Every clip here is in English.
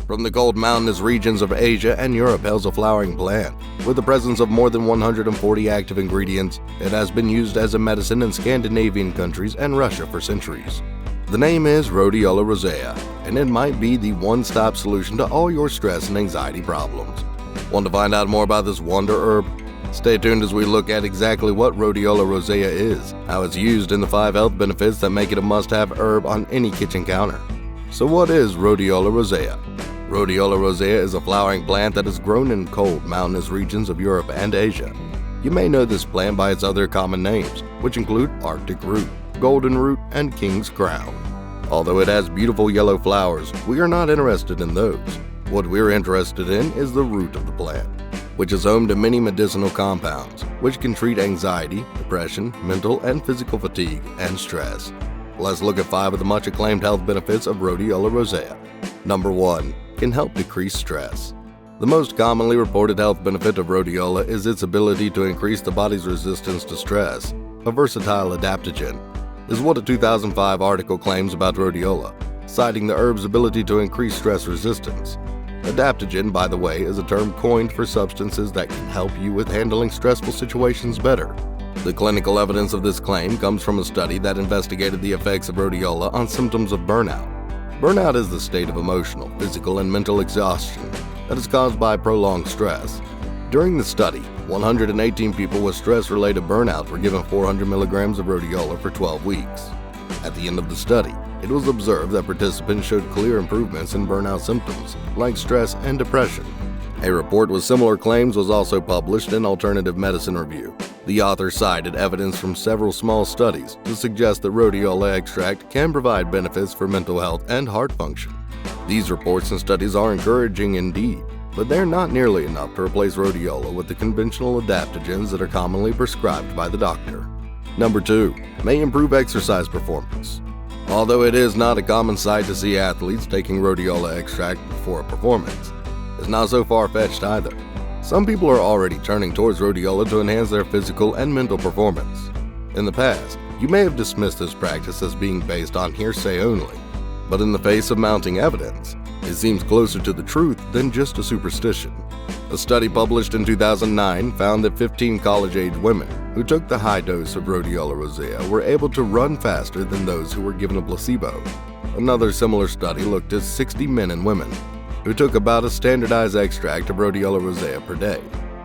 From the cold mountainous regions of Asia and Europe hails a flowering plant. With the presence of more than 140 active ingredients, it has been used as a medicine in Scandinavian countries and Russia for centuries. The name is Rhodiola Rosea, and it might be the one-stop solution to all your stress and anxiety problems. Want to find out more about this wonder herb? Stay tuned as we look at exactly what Rhodiola Rosea is, how it's used, and the 5 health benefits that make it a must-have herb on any kitchen counter. So what is Rhodiola Rosea? Rhodiola Rosea is a flowering plant that is grown in cold, mountainous regions of Europe and Asia. You may know this plant by its other common names, which include Arctic root, golden root, and king's crown. Although it has beautiful yellow flowers, we are not interested in those. What we're interested in is the root of the plant, which is home to many medicinal compounds, which can treat anxiety, depression, mental and physical fatigue, and stress. Let's look at 5 of the much acclaimed health benefits of Rhodiola Rosea. Number 1. Can help decrease stress. The most commonly reported health benefit of rhodiola is its ability to increase the body's resistance to stress. A versatile adaptogen is what a 2005 article claims about rhodiola, citing the herb's ability to increase stress resistance. Adaptogen, by the way, is a term coined for substances that can help you with handling stressful situations better. The clinical evidence of this claim comes from a study that investigated the effects of rhodiola on symptoms of burnout. Burnout is the state of emotional, physical, and mental exhaustion that is caused by prolonged stress. During the study, 118 people with stress-related burnout were given 400 milligrams of rhodiola for 12 weeks. At the end of the study, it was observed that participants showed clear improvements in burnout symptoms, like stress and depression. A report with similar claims was also published in Alternative Medicine Review. The author cited evidence from several small studies to suggest that rhodiola extract can provide benefits for mental health and heart function. These reports and studies are encouraging indeed, but they're not nearly enough to replace rhodiola with the conventional adaptogens that are commonly prescribed by the doctor. Number 2. May improve exercise performance. Although it is not a common sight to see athletes taking rhodiola extract before a performance, it's not so far-fetched either. Some people are already turning towards rhodiola to enhance their physical and mental performance. In the past, you may have dismissed this practice as being based on hearsay only, but in the face of mounting evidence, it seems closer to the truth than just a superstition. A study published in 2009 found that 15 college-age women who took the high dose of Rhodiola Rosea were able to run faster than those who were given a placebo. Another similar study looked at 60 men and women who took about a standardized extract of Rhodiola Rosea per day.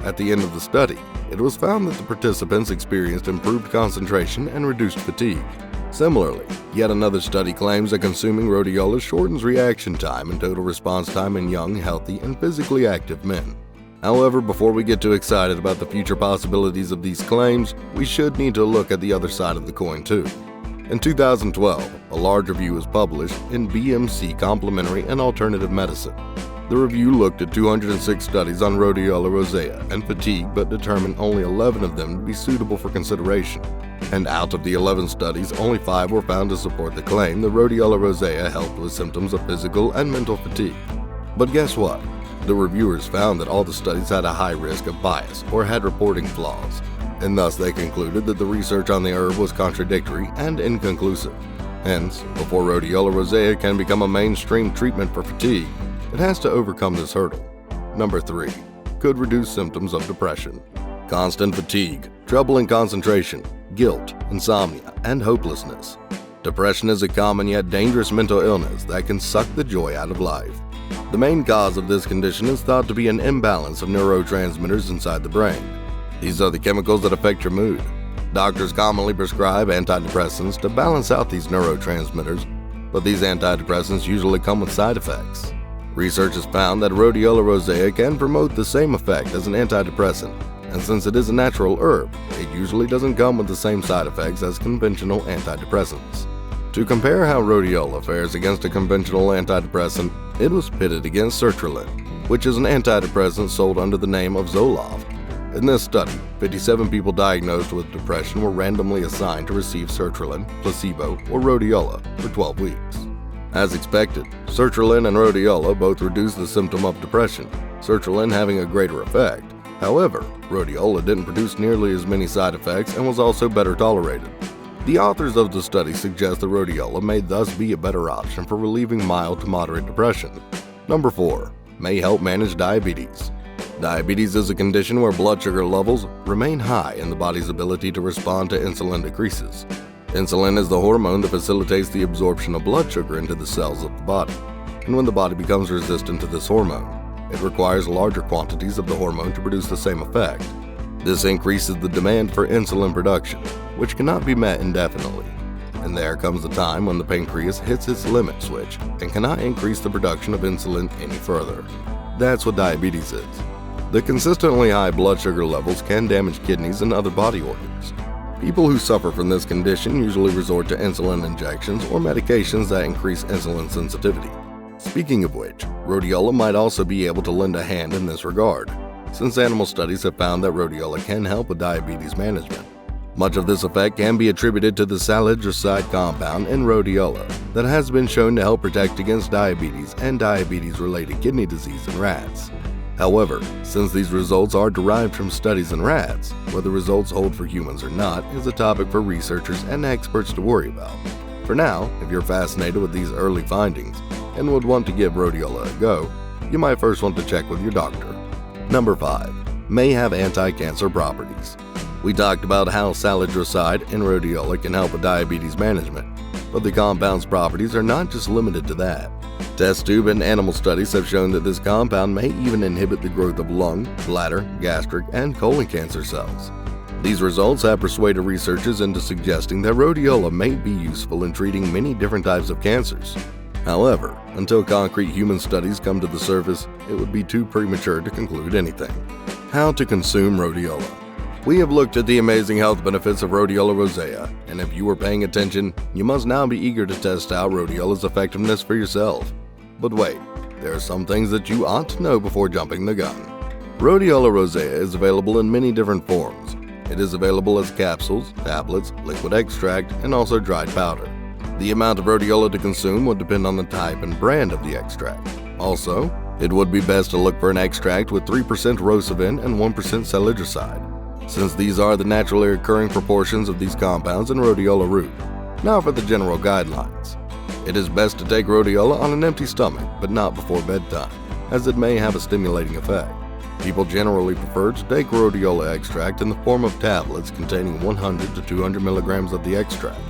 At the end of the study, it was found that the participants experienced improved concentration and reduced fatigue. Similarly, yet another study claims that consuming rhodiola shortens reaction time and total response time in young, healthy, and physically active men. However, before we get too excited about the future possibilities of these claims, we should need to look at the other side of the coin too. In 2012, a large review was published in BMC Complementary and Alternative Medicine. The review looked at 206 studies on Rhodiola Rosea and fatigue, but determined only 11 of them to be suitable for consideration. And out of the 11 studies, only 5 were found to support the claim that Rhodiola Rosea helped with symptoms of physical and mental fatigue. But guess what? The reviewers found that all the studies had a high risk of bias or had reporting flaws, and thus they concluded that the research on the herb was contradictory and inconclusive. Hence, before Rhodiola Rosea can become a mainstream treatment for fatigue, it has to overcome this hurdle. Number 3. Could reduce symptoms of depression. Constant fatigue, trouble in concentration, guilt, insomnia, and hopelessness. Depression is a common yet dangerous mental illness that can suck the joy out of life. The main cause of this condition is thought to be an imbalance of neurotransmitters inside the brain. These are the chemicals that affect your mood. Doctors commonly prescribe antidepressants to balance out these neurotransmitters, but these antidepressants usually come with side effects. Research has found that Rhodiola Rosea can promote the same effect as an antidepressant, and since it is a natural herb, it usually doesn't come with the same side effects as conventional antidepressants. To compare how rhodiola fares against a conventional antidepressant, it was pitted against sertraline, which is an antidepressant sold under the name of Zoloft. In this study, 57 people diagnosed with depression were randomly assigned to receive sertraline, placebo, or rhodiola for 12 weeks. As expected, sertraline and rhodiola both reduced the symptom of depression, sertraline having a greater effect. However, rhodiola didn't produce nearly as many side effects and was also better tolerated. The authors of the study suggest that rhodiola may thus be a better option for relieving mild to moderate depression. Number 4. May help manage diabetes. Diabetes is a condition where blood sugar levels remain high and the body's ability to respond to insulin decreases. Insulin is the hormone that facilitates the absorption of blood sugar into the cells of the body, and when the body becomes resistant to this hormone, it requires larger quantities of the hormone to produce the same effect. This increases the demand for insulin production, which cannot be met indefinitely. And there comes the time when the pancreas hits its limit switch and cannot increase the production of insulin any further. That's what diabetes is. The consistently high blood sugar levels can damage kidneys and other body organs. People who suffer from this condition usually resort to insulin injections or medications that increase insulin sensitivity. Speaking of which, rhodiola might also be able to lend a hand in this regard, since animal studies have found that rhodiola can help with diabetes management. Much of this effect can be attributed to the salidroside compound in rhodiola that has been shown to help protect against diabetes and diabetes-related kidney disease in rats. However, since these results are derived from studies in rats, whether results hold for humans or not is a topic for researchers and experts to worry about. For now, if you're fascinated with these early findings and would want to give rhodiola a go, you might first want to check with your doctor. Number 5. May have anti-cancer properties. We talked about how salidroside and rhodiola can help with diabetes management, but the compound's properties are not just limited to that. Test tube and animal studies have shown that this compound may even inhibit the growth of lung, bladder, gastric, and colon cancer cells. These results have persuaded researchers into suggesting that rhodiola may be useful in treating many different types of cancers. However, until concrete human studies come to the surface, it would be too premature to conclude anything. How to consume rhodiola. We have looked at the amazing health benefits of Rhodiola Rosea, and if you were paying attention, you must now be eager to test out rhodiola's effectiveness for yourself. But wait, there are some things that you ought to know before jumping the gun. Rhodiola Rosea is available in many different forms. It is available as capsules, tablets, liquid extract, and also dried powder. The amount of rhodiola to consume would depend on the type and brand of the extract. Also, it would be best to look for an extract with 3% rosavin and 1% salidroside, since these are the naturally occurring proportions of these compounds in rhodiola root. Now for the general guidelines. It is best to take rhodiola on an empty stomach, but not before bedtime, as it may have a stimulating effect. People generally prefer to take rhodiola extract in the form of tablets containing 100 to 200 milligrams of the extract.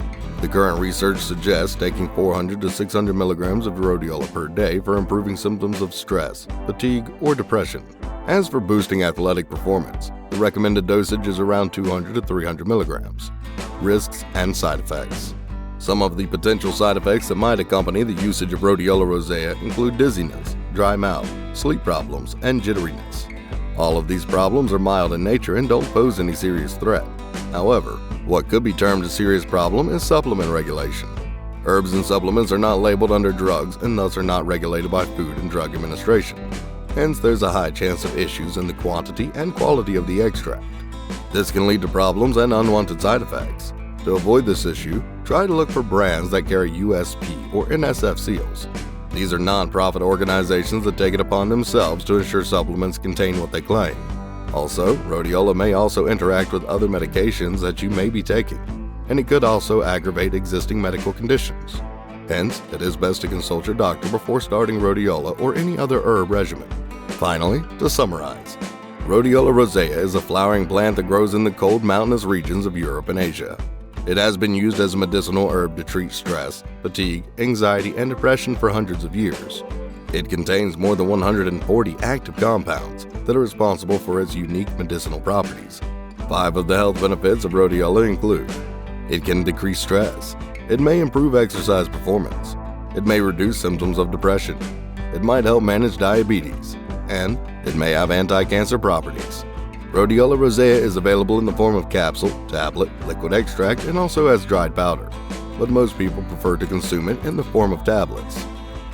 The current research suggests taking 400 to 600 milligrams of rhodiola per day for improving symptoms of stress, fatigue, or depression. As for boosting athletic performance, the recommended dosage is around 200 to 300 milligrams. Risks and side effects. Some of the potential side effects that might accompany the usage of Rhodiola Rosea include dizziness, dry mouth, sleep problems, and jitteriness. All of these problems are mild in nature and don't pose any serious threat. However, what could be termed a serious problem is supplement regulation. Herbs and supplements are not labeled under drugs and thus are not regulated by Food and Drug Administration. Hence, there's a high chance of issues in the quantity and quality of the extract. This can lead to problems and unwanted side effects. To avoid this issue, try to look for brands that carry USP or NSF seals. These are non-profit organizations that take it upon themselves to ensure supplements contain what they claim. Also, rhodiola may also interact with other medications that you may be taking, and it could also aggravate existing medical conditions. Hence, it is best to consult your doctor before starting rhodiola or any other herb regimen. Finally, to summarize, Rhodiola Rosea is a flowering plant that grows in the cold mountainous regions of Europe and Asia. It has been used as a medicinal herb to treat stress, fatigue, anxiety, and depression for hundreds of years. It contains more than 140 active compounds that are responsible for its unique medicinal properties. 5 of the health benefits of rhodiola include: it can decrease stress, it may improve exercise performance, it may reduce symptoms of depression, it might help manage diabetes, and it may have anti-cancer properties. Rhodiola Rosea is available in the form of capsule, tablet, liquid extract, and also as dried powder, but most people prefer to consume it in the form of tablets.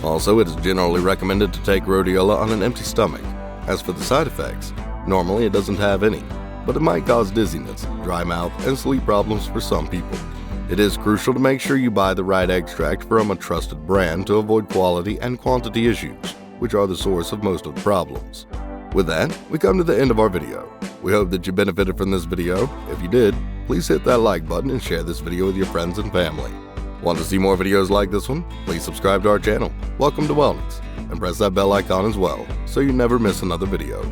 Also, it is generally recommended to take rhodiola on an empty stomach. As for the side effects, normally it doesn't have any, but it might cause dizziness, dry mouth, and sleep problems for some people. It is crucial to make sure you buy the right extract from a trusted brand to avoid quality and quantity issues, which are the source of most of the problems. With that, we come to the end of our video. We hope that you benefited from this video. If you did, please hit that like button and share this video with your friends and family. Want to see more videos like this one? Please subscribe to our channel, Welcome to Wellness, and press that bell icon as well so you never miss another video.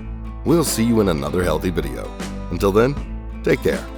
We'll see you in another healthy video. Until then, take care.